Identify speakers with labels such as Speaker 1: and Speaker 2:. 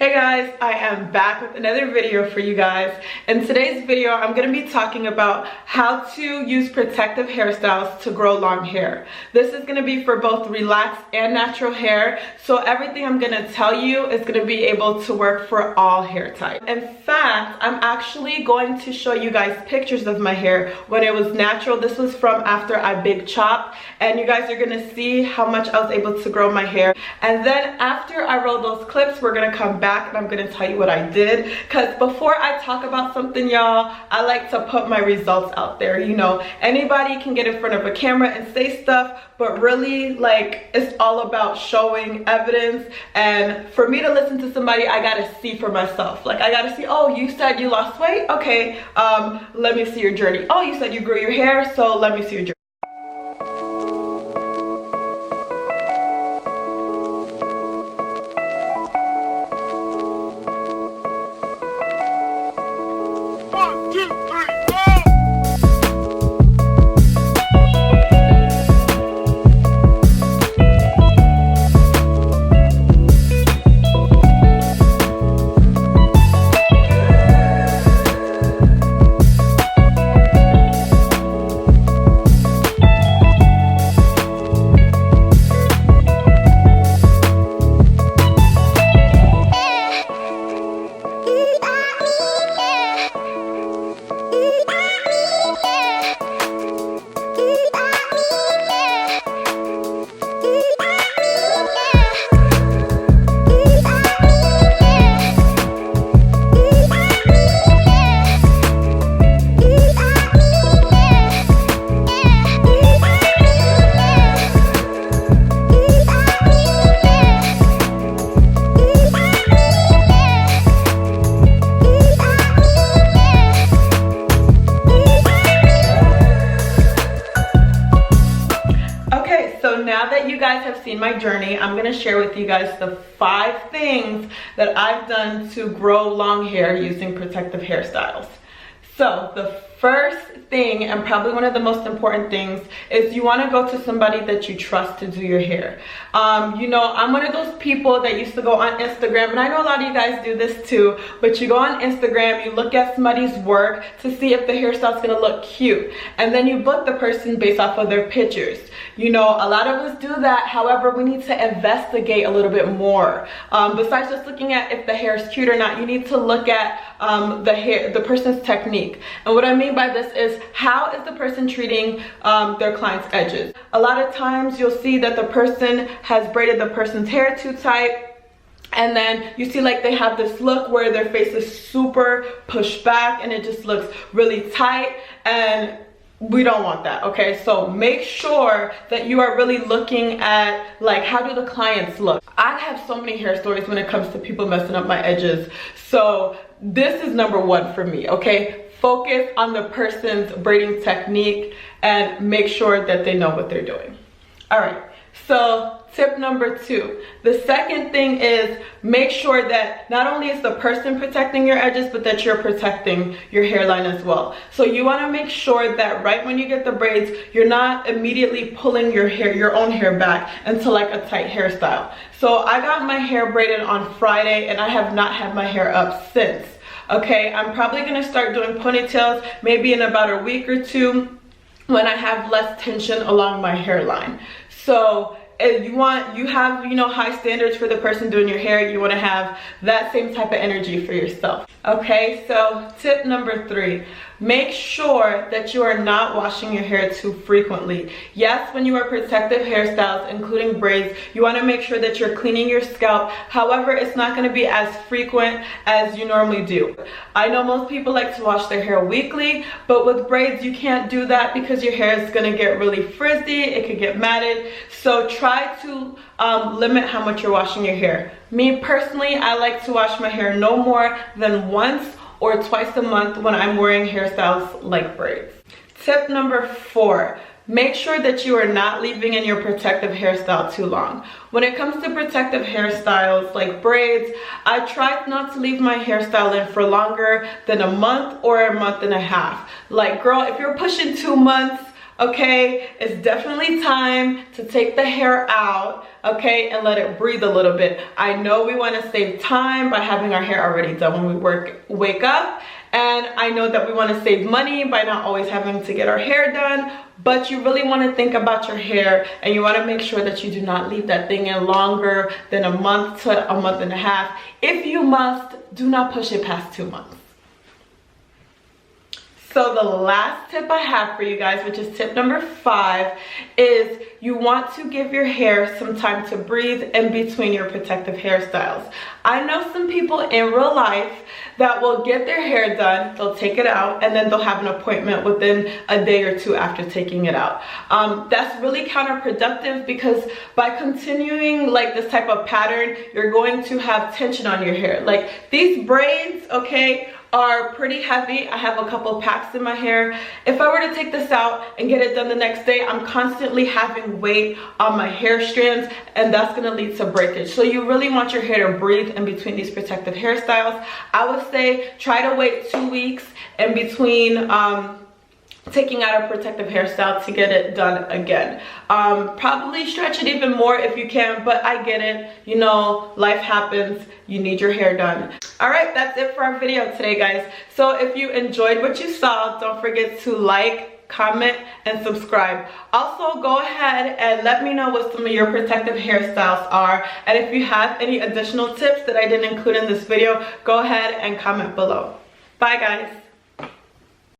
Speaker 1: Hey guys, I am back with another video for you guys. In today's video, I'm going to be talking about how to use protective hairstyles to grow long hair. This is going to be for both relaxed and natural hair, so everything I'm going to tell you is going to be able to work for all hair types. In fact, I'm actually going to show you guys pictures of my hair when it was natural. This was from after I big chopped, and you guys are going to see how much I was able to grow my hair. And then after I roll those clips, we're going to come back and I'm going to tell you what I did, because before I talk about something, y'all, I like to put my results out there. You know, anybody can get in front of a camera and say stuff, but really, like, it's all about showing evidence. And for me to listen to somebody, I gotta see for myself. Like, I gotta see, oh, you said you lost weight, okay, let me see your journey. Oh, you said you grew your hair, so let me see your journey. Now that you guys have seen my journey, I'm going to share with you guys the 5 things that I've done to grow long hair using protective hairstyles. So the first thing, and probably one of the most important things, is you want to go to somebody that you trust to do your hair. You know, I'm one of those people that used to go on Instagram, and I know a lot of you guys do this too, but you go on Instagram, you look at somebody's work to see if the hairstyle's going to look cute, and then you book the person based off of their pictures. You know, a lot of us do that. However, we need to investigate a little bit more. Besides just looking at if the hair is cute or not, you need to look at the person's technique. And what I mean by this is, how is the person treating their client's edges? A lot of times you'll see that the person has braided the person's hair too tight, and then you see like they have this look where their face is super pushed back and it just looks really tight, and we don't want that. Okay, so make sure that you are really looking at, like, how do the clients look. I have so many hair stories when it comes to people messing up my edges, so this is number 1 for me. Okay, focus on the person's braiding technique and make sure that they know what they're doing. All right, so tip number 2. The second thing is, make sure that not only is the person protecting your edges, but that you're protecting your hairline as well. So you want to make sure that right when you get the braids, you're not immediately pulling your own hair back into like a tight hairstyle. So I got my hair braided on Friday, and I have not had my hair up since. Okay, I'm probably going to start doing ponytails maybe in about a week or 2 when I have less tension along my hairline. So you have, you know, high standards for the person doing your hair. You want to have that same type of energy for yourself. Okay, so tip number 3, make sure that you are not washing your hair too frequently. Yes, when you wear protective hairstyles, including braids, you want to make sure that you're cleaning your scalp. However, it's not going to be as frequent as you normally do. I know most people like to wash their hair weekly, but with braids, you can't do that because your hair is going to get really frizzy. It could get matted. So try to limit how much you're washing your hair. Me personally, I like to wash my hair no more than once or twice a month when I'm wearing hairstyles like braids. Tip number 4, make sure that you are not leaving in your protective hairstyle too long. When it comes to protective hairstyles like braids, I try not to leave my hairstyle in for longer than a month or a month and a half. Like, girl, if you're pushing 2 months, okay, it's definitely time to take the hair out. okay, and let it breathe a little bit. I know we want to save time by having our hair already done when we wake up, and I know that we want to save money by not always having to get our hair done, but you really want to think about your hair, and you want to make sure that you do not leave that thing in longer than a month to a month and a half. If you must, do not push it past 2 months. So the last tip I have for you guys, which is tip number 5, is you want to give your hair some time to breathe in between your protective hairstyles. I know some people in real life that will get their hair done, they'll take it out, and then they'll have an appointment within a day or 2 after taking it out. That's really counterproductive, because by continuing like this type of pattern, you're going to have tension on your hair. Like these braids, okay, are pretty heavy. I have a couple packs in my hair. If I were to take this out and get it done the next day, I'm constantly having weight on my hair strands, and that's gonna lead to breakage. So you really want your hair to breathe in between these protective hairstyles. I would say try to wait 2 weeks in between taking out a protective hairstyle to get it done again. Probably stretch it even more if you can, but I get it, you know, life happens, you need your hair done. All right, that's it for our video today, guys. So if you enjoyed what you saw, don't forget to like, comment, and subscribe. Also, go ahead and let me know what some of your protective hairstyles are, and if you have any additional tips that I didn't include in this video, go ahead and comment below. Bye, guys.